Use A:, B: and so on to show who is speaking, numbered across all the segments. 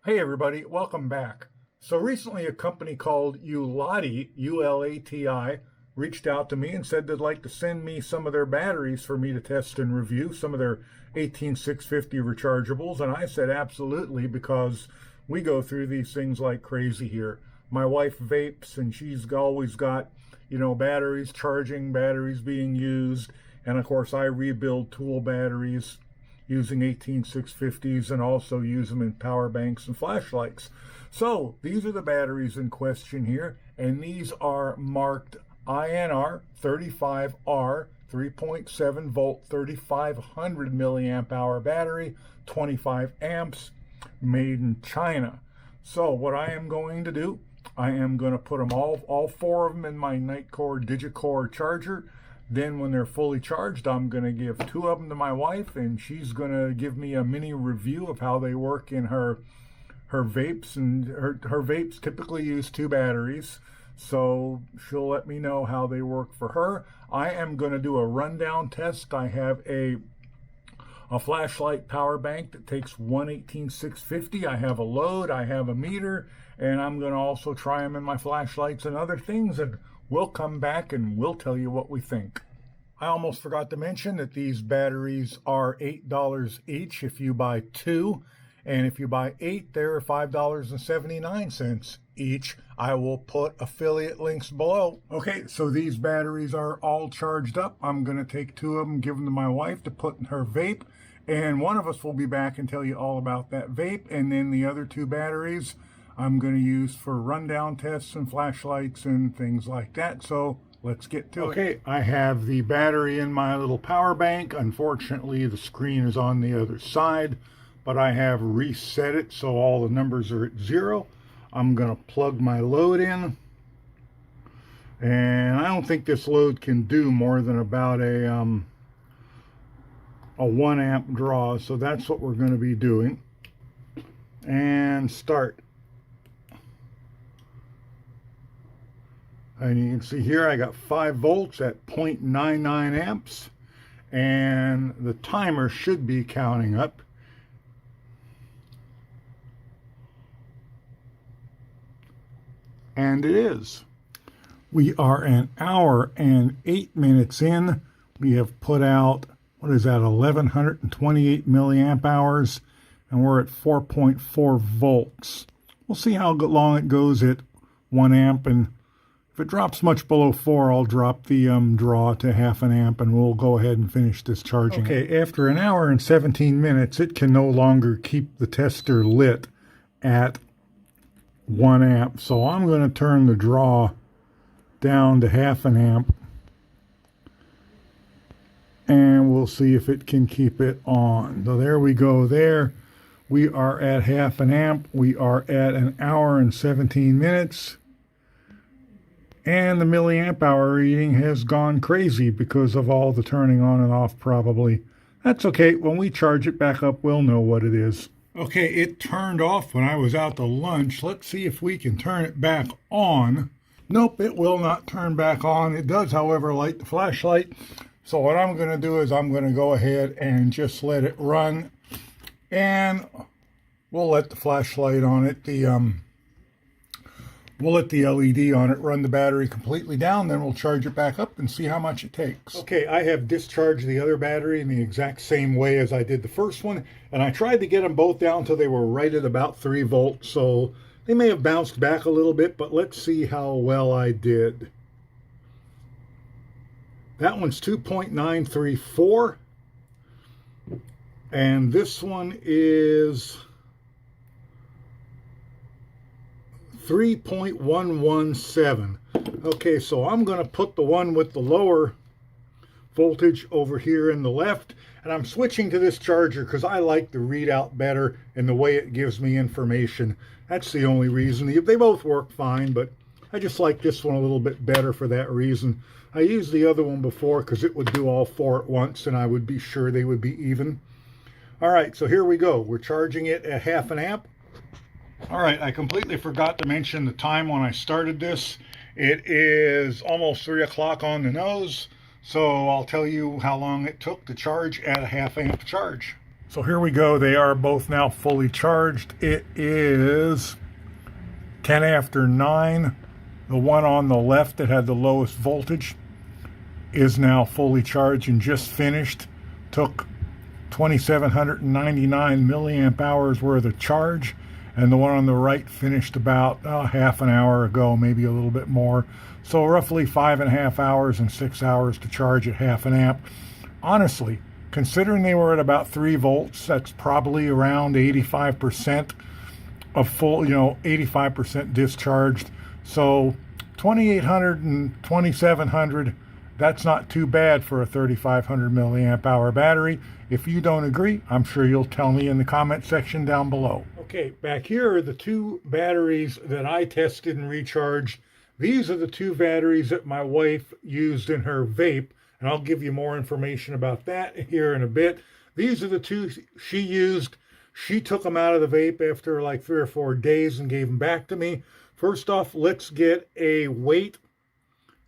A: Hey everybody, welcome back. So recently a company called ULATI, ULATI, reached out to me and said they'd like to send me some of their batteries for me to test and review, some of their 18650 rechargeables, and I said absolutely, because we go through these things like crazy here. My wife vapes and she's always got, batteries charging, batteries being used, and of course I rebuild tool batteries using 18650s and also use them in power banks and flashlights. So these are the batteries in question here, and these are marked INR 35R 3.7 volt 3500 milliamp hour battery, 25 amps, made in China. So what I am going to do, I am going to put them all four of them in my Nightcore Digicore charger. Then when they're fully charged, I'm going to give two of them to my wife, and she's going to give me a mini review of how they work in her vapes. And her vapes typically use two batteries, so she'll let me know how they work for her. I am going to do a rundown test. I have a flashlight power bank that takes 18650. I have a load, I have a meter, and I'm going to also try them in my flashlights and other things, and we'll come back and we'll tell you what we think. I almost forgot to mention that these batteries are $8 each if you buy two, and if you buy 8, they're $5.79 each. I will put affiliate links below. Okay, so these batteries are all charged up. I'm going to take two of them, give them to my wife to put in her vape, and one of us will be back and tell you all about that vape, and then the other two batteries I'm going to use for rundown tests and flashlights and things like that. So let's get to it. Okay, I have the battery in my little power bank. Unfortunately, the screen is on the other side, but I have reset it so all the numbers are at 0. I'm going to plug my load in, and I don't think this load can do more than about a 1 amp draw, so that's what we're going to be doing. And start. And you can see here I got 5 volts at 0.99 amps, and the timer should be counting up. And it is. We are an hour and 8 minutes in. We have put out, what is that, 1128 milliamp hours, and we're at 4.4 volts. We'll see how long it goes at 1 amp, and if it drops much below 4, I'll drop the draw to half an amp, and we'll go ahead and finish this charging. Okay, after an hour and 17 minutes, it can no longer keep the tester lit at 1 amp. So I'm going to turn the draw down to half an amp, and we'll see if it can keep it on. So there we go there. We are at half an amp. We are at an hour and 17 minutes. And the milliamp hour reading has gone crazy because of all the turning on and off probably. That's okay. When we charge it back up, we'll know what it is. Okay, it turned off when I was out to lunch. Let's see if we can turn it back on. Nope, it will not turn back on. It does, however, light the flashlight. So what I'm going to do is I'm going to go ahead and just let it run. And we'll let the flashlight on it, we'll let the LED on it run the battery completely down, then we'll charge it back up and see how much it takes. Okay, I have discharged the other battery in the exact same way as I did the first one, and I tried to get them both down till they were right at about 3 volts, so they may have bounced back a little bit, but let's see how well I did. That one's 2.934, and this one is 3.117. Okay, so I'm going to put the one with the lower voltage over here in the left, and I'm switching to this charger because I like the readout better and the way it gives me information. That's the only reason. They both work fine, but I just like this one a little bit better for that reason. I used the other one before because it would do all 4 at once, and I would be sure they would be even. All right, so here we go. We're charging it at half an amp. All right, I completely forgot to mention the time when I started this. It is almost 3 o'clock on the nose, so I'll tell you how long it took to charge at a half amp charge. So here we go. They are both now fully charged. It is 10 after 9. The one on the left that had the lowest voltage is now fully charged and just finished. Took 2,799 milliamp hours worth of charge. And the one on the right finished about half an hour ago, maybe a little bit more. So roughly 5.5 hours and 6 hours to charge at half an amp. Honestly, considering they were at about 3 volts, that's probably around 85% of full, 85% discharged. So 2,800 and 2,700, that's not too bad for a 3,500 milliamp hour battery. If you don't agree, I'm sure you'll tell me in the comment section down below. Okay, back here are the two batteries that I tested and recharged. These are the two batteries that my wife used in her vape, and I'll give you more information about that here in a bit. These are the two she used. She took them out of the vape after like 3 or 4 days and gave them back to me. First off, let's get a weight.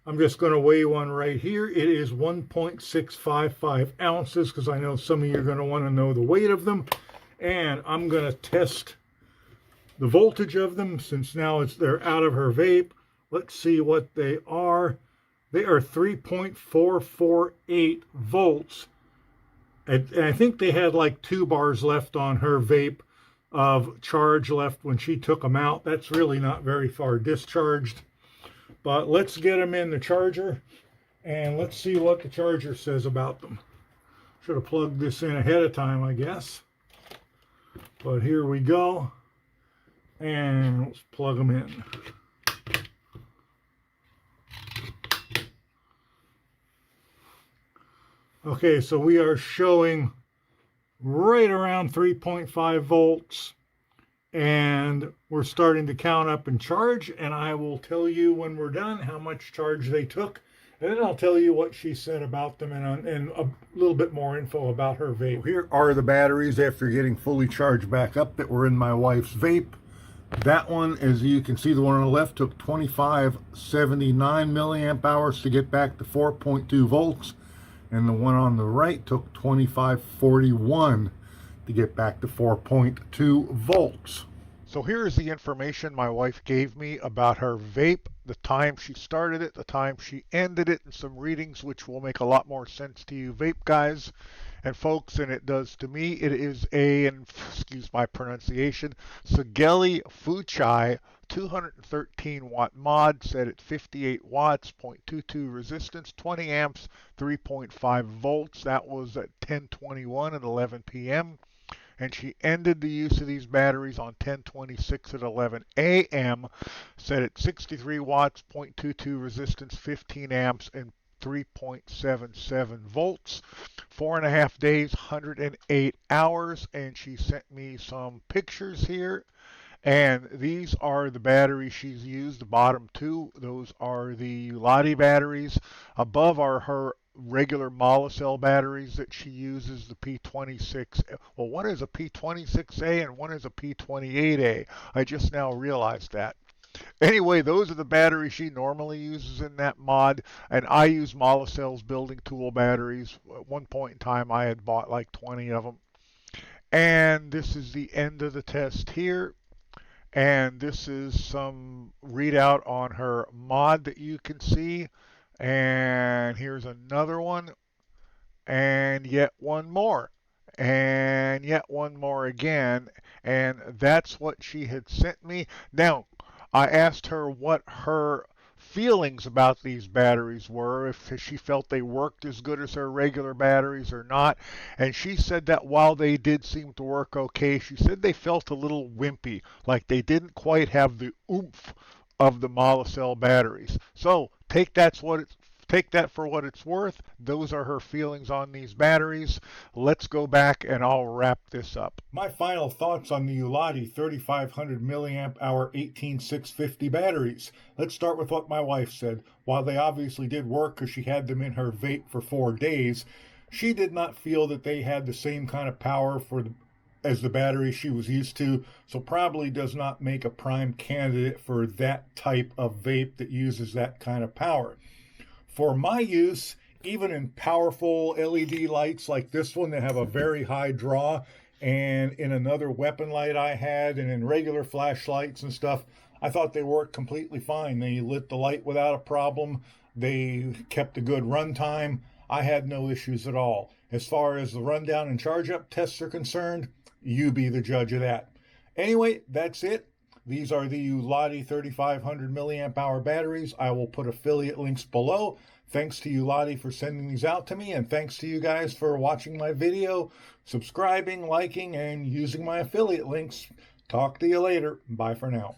A: I'm just going to weigh one right here. It is 1.655 ounces because I know some of you are going to want to know the weight of them. And I'm going to test the voltage of them since now they're out of her vape. Let's see what they are. They are 3.448 volts. And I think they had like 2 bars left on her vape of charge left when she took them out. That's really not very far discharged. But let's get them in the charger and let's see what the charger says about them. Should have plugged this in ahead of time, I guess. But here we go. And let's plug them in. Okay, so we are showing right around 3.5 volts. And we're starting to count up and charge, and I will tell you when we're done how much charge they took, and then I'll tell you what she said about them and a little bit more info about her vape. Here are the batteries after getting fully charged back up that were in my wife's vape. That one, as you can see, the one on the left took 2,579 milliamp hours to get back to 4.2 volts, and the one on the right took 2,541 to get back to 4.2 volts. So here's the information my wife gave me about her vape, the time she started it, the time she ended it, and some readings which will make a lot more sense to you vape guys and folks than it does to me. It is and excuse my pronunciation, Sageli Fuchai 213 watt mod set at 58 watts, 0.22 resistance, 20 amps, 3.5 volts. That was at 10:21 at 11 p.m. And she ended the use of these batteries on 10/26 at 11 a.m. set at 63 watts, 0.22 resistance, 15 amps, and 3.77 volts. 4.5 days, 108 hours, and she sent me some pictures here. And these are the batteries she's used, the bottom two. Those are the ULATI batteries. Above are her regular mAh cell batteries that she uses, the P26. Well, one is a P26A and one is a P28A. I just now realized that. Anyway, those are the batteries she normally uses in that mod, and I use mAh cells building tool batteries. At one point in time, I had bought like 20 of them. And this is the end of the test here. And this is some readout on her mod that you can see. And here's another one. And yet one more. And yet one more again. And that's what she had sent me. Now, I asked her what her feelings about these batteries were, if she felt they worked as good as her regular batteries or not. And she said that while they did seem to work okay, she said they felt a little wimpy, like they didn't quite have the oomph of the mAh cell batteries. So take that for what it's worth. Those are her feelings on these batteries. Let's go back and I'll wrap this up. My final thoughts on the ULATI 3500 milliamp hour 18650 batteries. Let's start with what my wife said. While they obviously did work because she had them in her vape for 4 days, she did not feel that they had the same kind of power as the battery she was used to, so probably does not make a prime candidate for that type of vape that uses that kind of power. For my use, even in powerful LED lights like this one that have a very high draw, and in another weapon light I had, and in regular flashlights and stuff, I thought they worked completely fine. They lit the light without a problem. They kept a good run time. I had no issues at all. As far as the rundown and charge up tests are concerned, you be the judge of that. Anyway, that's it. These are the ULATI 3500 milliamp hour batteries. I will put affiliate links below. Thanks to ULATI for sending these out to me, and thanks to you guys for watching my video, subscribing, liking, and using my affiliate links. Talk to you later. Bye for now.